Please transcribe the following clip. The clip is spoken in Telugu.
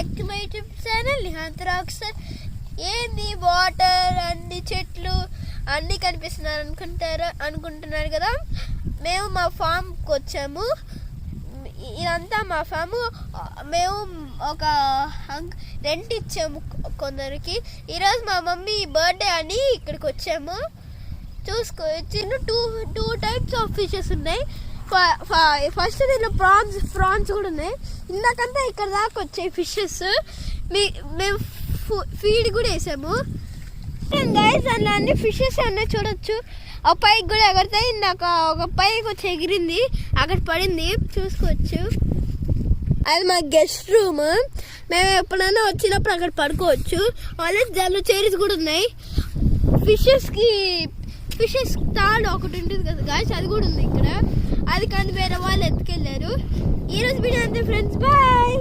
Back to my YouTube channel Nihanth rockstar. ఏంది వాటర్ అన్ని చెట్లు అన్నీ కనిపిస్తున్నారు అనుకుంటున్నారు కదా. మేము మా ఫామ్కి వచ్చాము. ఇదంతా మా ఫామ్. మేము ఒక రెంట్ ఇచ్చాము కొందరికి. ఈరోజు మా మమ్మీ బర్త్డే అని ఇక్కడికి వచ్చాము. చూసుకోవచ్చు. టూ టైప్స్ ఆఫ్ ఫిషెస్ ఉన్నాయి. ఫస్ట్ దీంట్లో ప్రాన్స్ కూడా ఉన్నాయి. ఇందాకంతా ఇక్కడ దాకా వచ్చాయి ఫిషెస్. మేము ఫీడ్ కూడా వేసాము గైస్. అందులో అన్ని ఫిషెస్ ఉన్నాయి చూడొచ్చు. ఆ పైకి కూడా ఎగరుతాయి. ఇందాక ఒక పైకి వచ్చి ఎగిరింది, అక్కడ పడింది చూసుకోవచ్చు. అది మా గెస్ట్ రూమ్. మేము ఎప్పుడైనా వచ్చినప్పుడు అక్కడ పడుకోవచ్చు. ఆల్రెడీ దానిలో చైర్స్ కూడా ఉన్నాయి. ఫిషెస్ తాడు ఒకటి ఉంటుంది కదా గాయస్, అది కూడా ఉంది ఇక్కడ. అది కానీ వేరే వాళ్ళు ఎత్తుకెళ్ళారు. ఈరోజు వీడియో అంతే ఫ్రెండ్స్, బాయ్.